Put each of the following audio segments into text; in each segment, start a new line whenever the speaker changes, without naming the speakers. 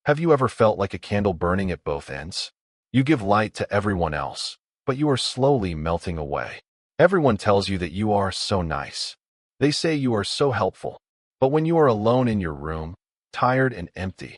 Have you ever felt like a candle burning at both ends? You give light to everyone else, but you are slowly melting away. Everyone tells you that you are so nice. They say you are so helpful. But when you are alone in your room, tired and empty,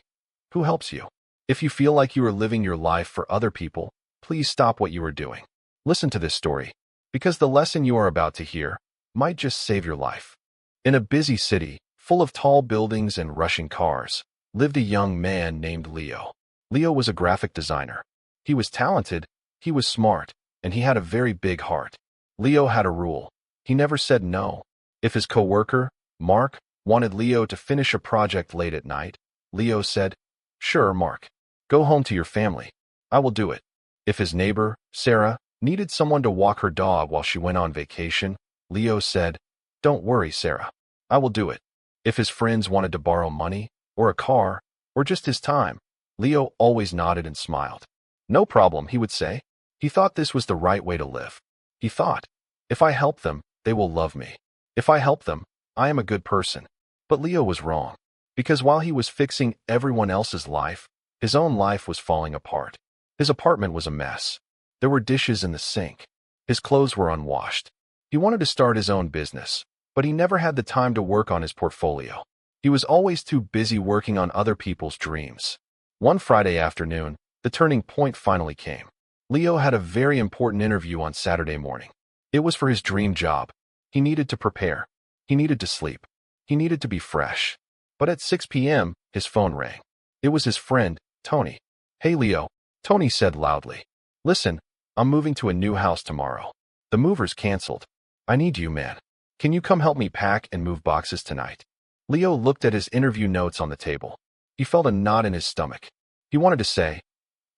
who helps you? If you feel like you are living your life for other people, please stop what you are doing. Listen to this story, because the lesson you are about to hear might just save your life. In a busy city, full of tall buildings and rushing cars, lived a young man named Leo. Leo was a graphic designer. He was talented, he was smart, and he had a very big heart. Leo had a rule. He never said no. If his coworker, Mark, wanted Leo to finish a project late at night, Leo said, "Sure, Mark. Go home to your family. I will do it." If his neighbor, Sarah, needed someone to walk her dog while she went on vacation, Leo said, "Don't worry, Sarah. I will do it." If his friends wanted to borrow money, or a car, or just his time, Leo always nodded and smiled. "No problem," he would say. He thought this was the right way to live. He thought, if I help them, they will love me. If I help them, I am a good person. But Leo was wrong, because while he was fixing everyone else's life, his own life was falling apart. His apartment was a mess. There were dishes in the sink. His clothes were unwashed. He wanted to start his own business, but he never had the time to work on his portfolio. He was always too busy working on other people's dreams. One Friday afternoon, the turning point finally came. Leo had a very important interview on Saturday morning. It was for his dream job. He needed to prepare. He needed to sleep. He needed to be fresh. But at 6 p.m., his phone rang. It was his friend, Tony. "Hey, Leo," Tony said loudly. "Listen, I'm moving to a new house tomorrow. The movers canceled. I need you, man. Can you come help me pack and move boxes tonight?" Leo looked at his interview notes on the table. He felt a knot in his stomach. He wanted to say,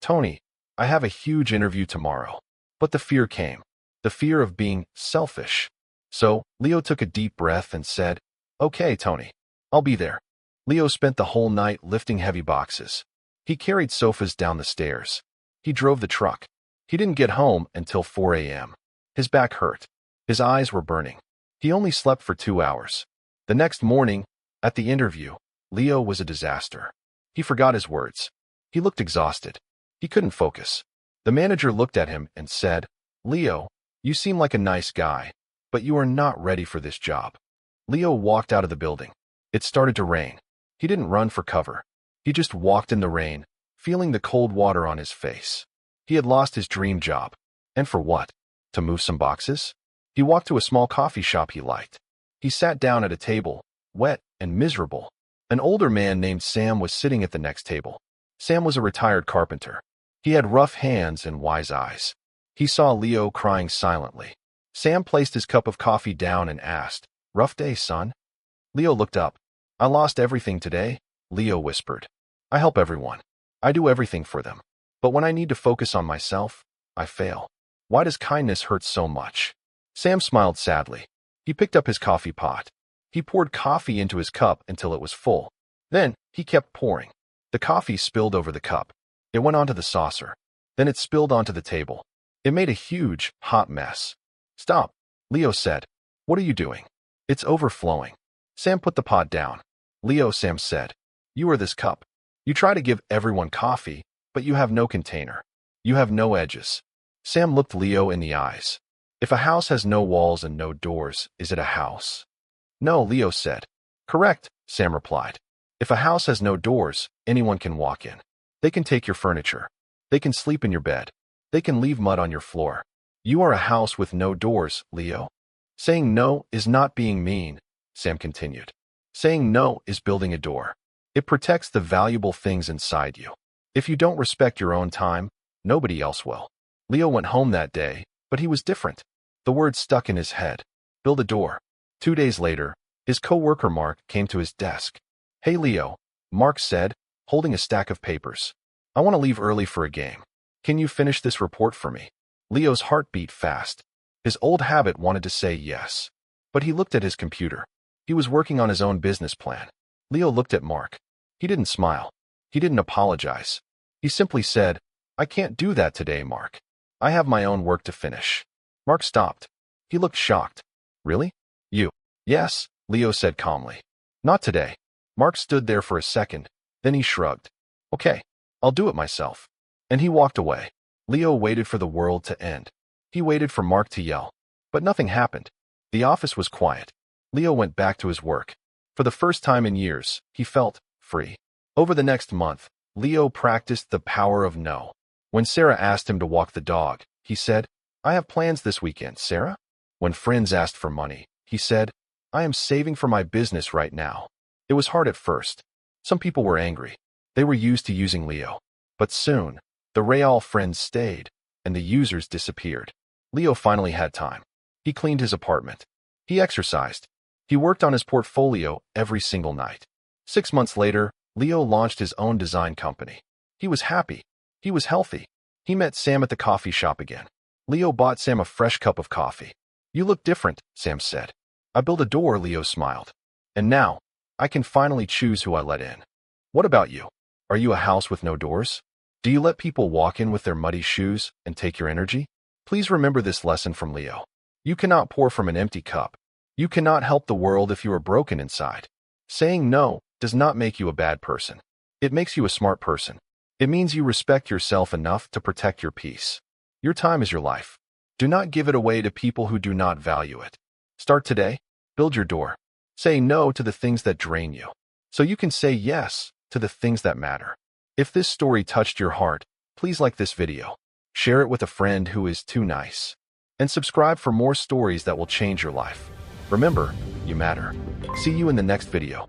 "Tony, I have a huge interview tomorrow." But the fear came. The fear of being selfish. So, Leo took a deep breath and said, "Okay, Tony, I'll be there." Leo spent the whole night lifting heavy boxes. He carried sofas down the stairs. He drove the truck. He didn't get home until 4 a.m. His back hurt. His eyes were burning. He only slept for 2 hours. The next morning, at the interview, Leo was a disaster. He forgot his words. He looked exhausted. He couldn't focus. The manager looked at him and said, "Leo, you seem like a nice guy, but you are not ready for this job." Leo walked out of the building. It started to rain. He didn't run for cover. He just walked in the rain, feeling the cold water on his face. He had lost his dream job. And for what? To move some boxes? He walked to a small coffee shop he liked. He sat down at a table, wet and miserable. An older man named Sam was sitting at the next table. Sam was a retired carpenter. He had rough hands and wise eyes. He saw Leo crying silently. Sam placed his cup of coffee down and asked, "Rough day, son?" Leo looked up. "I lost everything today," Leo whispered. "I help everyone. I do everything for them. But when I need to focus on myself, I fail. Why does kindness hurt so much?" Sam smiled sadly. He picked up his coffee pot. He poured coffee into his cup until it was full. Then he kept pouring. The coffee spilled over the cup. It went onto the saucer. Then it spilled onto the table. It made a huge, hot mess. "Stop," Leo said. "What are you doing? It's overflowing." Sam put the pot down. "Leo," Sam said, "you are this cup. You try to give everyone coffee, but you have no container. You have no edges." Sam looked Leo in the eyes. "If a house has no walls and no doors, is it a house?" "No," Leo said. "Correct," Sam replied. "If a house has no doors, anyone can walk in. They can take your furniture. They can sleep in your bed. They can leave mud on your floor. You are a house with no doors, Leo." "Saying no is not being mean," Sam continued. "Saying no is building a door. It protects the valuable things inside you. If you don't respect your own time, nobody else will." Leo went home that day, but he was different. The word stuck in his head. Build a door. 2 days later, his co-worker Mark came to his desk. "Hey, Leo," Mark said, holding a stack of papers. "I want to leave early for a game. Can you finish this report for me?" Leo's heart beat fast. His old habit wanted to say yes. But he looked at his computer. He was working on his own business plan. Leo looked at Mark. He didn't smile. He didn't apologize. He simply said, "I can't do that today, Mark. I have my own work to finish." Mark stopped. He looked shocked. "Really? You?" "Yes," Leo said calmly. "Not today." Mark stood there for a second. Then he shrugged. Okay, I'll do it myself. And he walked away. Leo waited for the world to end. He waited for Mark to yell. But nothing happened. The office was quiet. Leo went back to his work. For the first time in years, he felt free. Over the next month, Leo practiced the power of no. When Sarah asked him to walk the dog, he said, "I have plans this weekend, Sarah." When friends asked for money, he said, "I am saving for my business right now." It was hard at first. Some people were angry. They were used to using Leo. But soon, the real friends stayed, and the users disappeared. Leo finally had time. He cleaned his apartment. He exercised. He worked on his portfolio every single night. 6 months later, Leo launched his own design company. He was happy. He was healthy. He met Sam at the coffee shop again. Leo bought Sam a fresh cup of coffee. "You look different," Sam said. "I built a door," Leo smiled. "And now, I can finally choose who I let in." What about you? Are you a house with no doors? Do you let people walk in with their muddy shoes and take your energy? Please remember this lesson from Leo. You cannot pour from an empty cup. You cannot help the world if you are broken inside. Saying no does not make you a bad person. It makes you a smart person. It means you respect yourself enough to protect your peace. Your time is your life. Do not give it away to people who do not value it. Start today. Build your door. Say no to the things that drain you, so you can say yes to the things that matter. If this story touched your heart, please like this video, share it with a friend who is too nice, and subscribe for more stories that will change your life. Remember, you matter. See you in the next video.